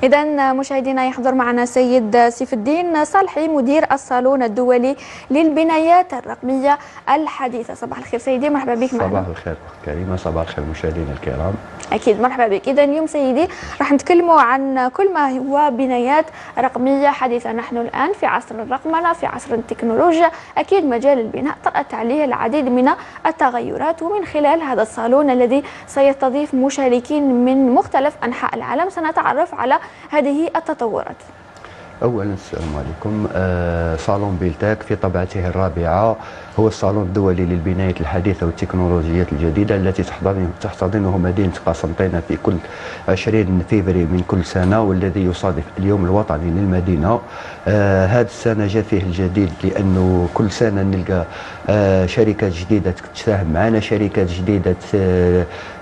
إذا مشاهدينا يحضر معنا سيد سيف الدين صالحي مدير الصالون الدولي للبنايات الرقمية الحديثة. صباح الخير سيدي، مرحبا بك معنا. صباح الخير كريمة، صباح الخير مشاهدينا الكرام. أكيد مرحبا بك. إذا اليوم سيدي راح نتكلموا عن كل ما هو بنايات رقمية حديثة. نحن الآن في عصر الرقمنة، في عصر التكنولوجيا، أكيد مجال البناء طرأت عليه العديد من التغيرات، ومن خلال هذا الصالون الذي سيستضيف مشاركين من مختلف أنحاء العالم سنتعرف على هذه التطورات. أولا السلام عليكم. صالون بيلتاك في طبعته الرابعة هو الصالون الدولي للبنايات الحديثة والتكنولوجيات الجديدة التي تحتضنه مدينة قسنطينة في كل 20 فبراير من كل سنة، والذي يصادف اليوم الوطني للمدينة. هذه السنة جاء فيه الجديد، لأنه كل سنة نلقى شركات جديدة تساهم معنا، شركات جديدة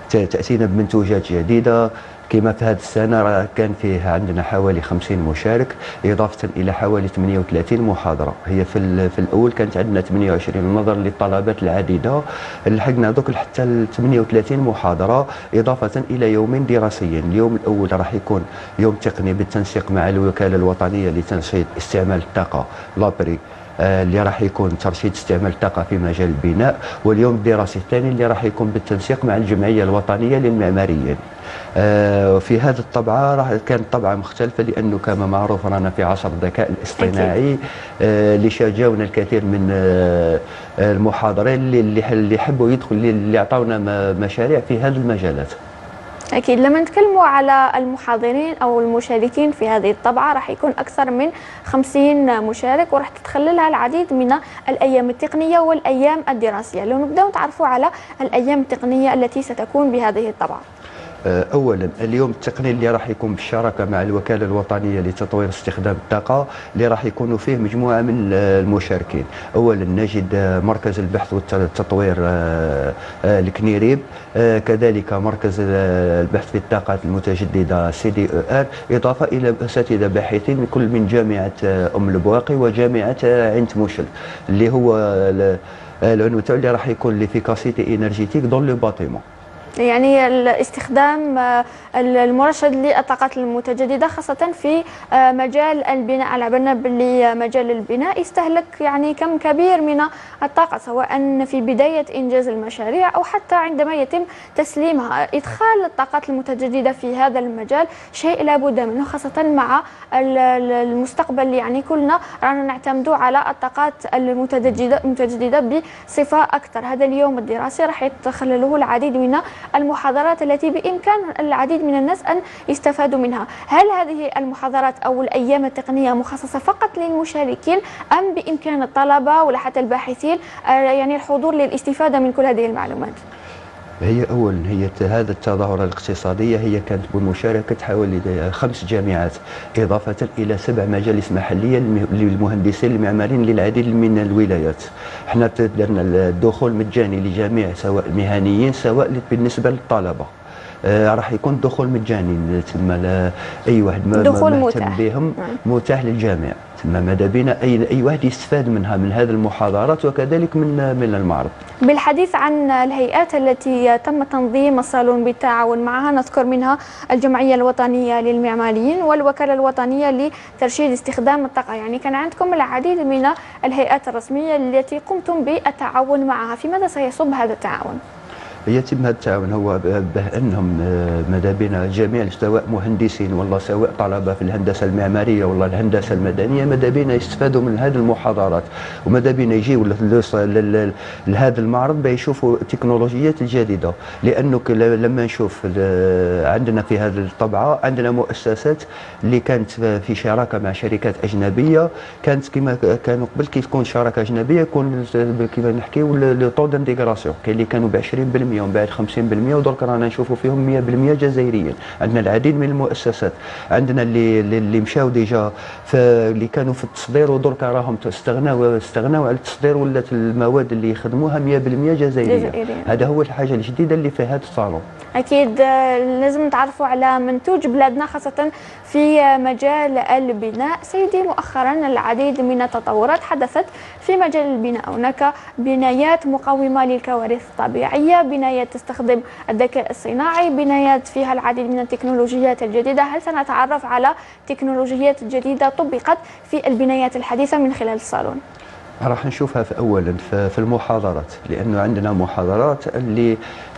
تأتينا بمنتوجات جديدة. كما في هذه السنة كان فيه عندنا حوالي 50 مشارك، إضافة إلى حوالي 38 محاضرة. هي في الأول كانت عندنا 28 نظرا للطلبات العديدة، لحقنا دوك حتى 38 محاضرة، إضافة إلى يومين دراسيين. اليوم الأول راح يكون يوم تقني بالتنسيق مع الوكالة الوطنية لتنشيط استعمال الطاقة لابري، اللي راح يكون ترشيد استعمال الطاقة في مجال البناء. واليوم الدراسي الثاني اللي راح يكون بالتنسيق مع الجمعية الوطنية للمعماريين. في هذه الطبعة كانت طبعة مختلفة، لأنه كما معروف رانا في عصر الذكاء الاصطناعي. اللي شجعونا الكثير من المحاضرين اللي حبوا يدخلوا، اللي أعطونا مشاريع في هذه المجالات. أكيد لما نتكلموا على المحاضرين أو المشاركين في هذه الطبعة راح يكون أكثر من 50 مشارك، وراح تتخللها العديد من الأيام التقنية والأيام الدراسية. لو نبدأ نتعرفوا على الأيام التقنية التي ستكون بهذه الطبعة. اولا اليوم التقني اللي راح يكون بالشراكه مع الوكاله الوطنيه لتطوير استخدام الطاقه، اللي راح يكونوا فيه مجموعه من المشاركين. اولا نجد مركز البحث والتطوير الكنيريب، كذلك مركز البحث في الطاقات المتجدده CDER، اضافه الى اساتذه باحثين كل من جامعه ام البواقي وجامعه عين تموشل، اللي هو العنوان تاعو اللي راح يكون ليفيكاسيتي انرجيتيك دون لو باتيمون، يعني الاستخدام المرشد للطاقات المتجددة خاصة في مجال البناء. على بالنا باللي مجال البناء يستهلك يعني كم كبير من الطاقة، سواء في بداية إنجاز المشاريع أو حتى عندما يتم تسليمها. إدخال الطاقات المتجددة في هذا المجال شيء لابد منه، خاصة مع المستقبل. يعني كلنا رانا نعتمد على الطاقات المتجددة بصفة أكثر. هذا اليوم الدراسي راح يتخلله العديد من المحاضرات التي بإمكان العديد من الناس أن يستفادوا منها. هل هذه المحاضرات أو الأيام التقنية مخصصة فقط للمشاركين، أم بإمكان الطلبة ولا حتى الباحثين يعني الحضور للاستفادة من كل هذه المعلومات؟ هي اولا هذا التظاهره الاقتصاديه هي كانت بمشاركه حوالي 5 جامعات، اضافه الى 7 مجالس محليه للمهندسين المعماريين للعديد من الولايات. احنا درنا الدخول مجاني لجميع، سواء مهنيين سواء بالنسبه للطلبه. راح يكون دخول مجاني، تما اي واحد مهتم بهم متاح للجميع. تما ماذا بينا اي واحد يستفاد منها، من هذه المحاضرات وكذلك من المعرض. بالحديث عن الهيئات التي تم تنظيم الصالون بالتعاون معها، نذكر منها الجمعية الوطنية للمعماريين والوكالة الوطنية لترشيد استخدام الطاقة. يعني كان عندكم العديد من الهيئات الرسمية التي قمتم بالتعاون معها. في ماذا سيصب هذا التعاون؟ يتم هذا التعاون هو بأنهم ماذا بنا جميع، سواء مهندسين ولا سواء طلبة في الهندسة المعمارية ولا الهندسة المدنية، ماذا بنا يستفادوا من هذه المحاضرات، وماذا بنا يجيوا لهذا المعرض بيشوفوا التكنولوجيات الجديدة. لأنه لما نشوف عندنا في هذه الطبعة عندنا مؤسسات اللي كانت في شراكة مع شركات أجنبية، كانت كما كانوا قبل كي تكون شراكة أجنبية يكون كما نحكيو لو طو دانتيغراسيون، كاين اللي كانوا ب 20% ومن بعد 50%، ودرك رانا نشوفوا فيهم 100% جزائريين. عندنا العديد من المؤسسات، عندنا اللي مشاو ديجا اللي كانوا في التصدير، ودرك راهم استغناوا على التصدير، ولات المواد اللي يخدموها 100% جزائريه. هذا هو الحاجه الجديده اللي في هذا الصالون. اكيد لازم نتعرفوا على منتوج بلادنا خاصه في مجال البناء. سيدي مؤخرا العديد من التطورات حدثت في مجال البناء، هناك بنايات مقاومه للكوارث الطبيعيه، بنايات تستخدم الذكاء الصناعي، بنايات فيها العديد من التكنولوجيات الجديدة. هل سنتعرف على تكنولوجيات جديدة طبقت في البنايات الحديثة من خلال الصالون؟ راح نشوفها اولا في المحاضرات، لانه عندنا محاضرات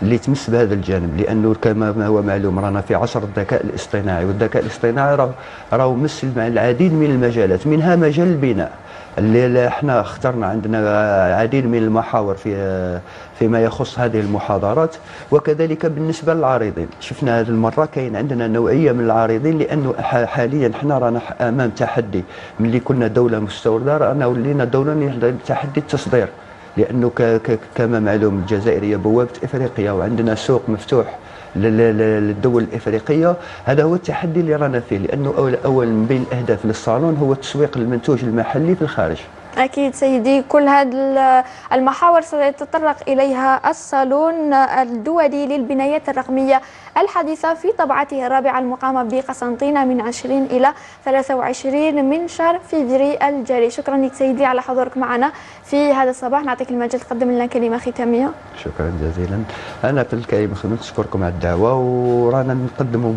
اللي تمس بهذا الجانب، لانه كما هو معلوم رانا في عصر الذكاء الاصطناعي، والذكاء الاصطناعي راه مس العديد من المجالات، منها مجال البناء اللي احنا اخترنا. عندنا العديد من المحاور فيما يخص هذه المحاضرات، وكذلك بالنسبه للعارضين. شفنا هذه المره كاين عندنا نوعيه من العارضين، لانه حاليا احنا رانا امام تحدي. ملي كنا دوله مستورده رانا ولينا دوله تحدي التصدير، لانه كما معلوم الجزائر هي بوابه افريقيا، وعندنا سوق مفتوح للدول الافريقيه. هذا هو التحدي اللي رانا فيه، لانه اول من بين الاهداف للصالون هو تسويق المنتوج المحلي في الخارج. أكيد سيدي، كل هذه المحاور سيتطرق إليها الصالون الدولي للبنايات الرقمية الحديثة في طبعته الرابعة المقامة بقسنطينة من 20 إلى 23 من شهر فبراير الجاري. شكرا لك سيدي على حضورك معنا في هذا الصباح. نعطيك المجال تقدم لنا كلمة ختامية. شكرا جزيلا. أنا في الكلمة نشكركم على الدعوة، ورانا نقدموا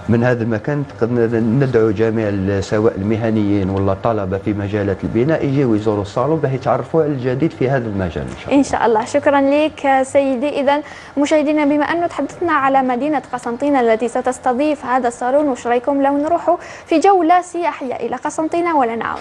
من هذا المكان ندعو جميع سواء المهنيين ولا الطلبة في مجالات البناء يجيو يزوروا الصالون باش يتعرفوا على الجديد في هذا المجال إن شاء الله. إن شاء الله. شكرا لك سيدي. إذا مشاهدينا، بما أنه تحدثنا على مدينة قسنطينة التي ستستضيف هذا الصالون، وش رايكم لو نروحوا في جولة سياحية إلى قسنطينة ولا نعود؟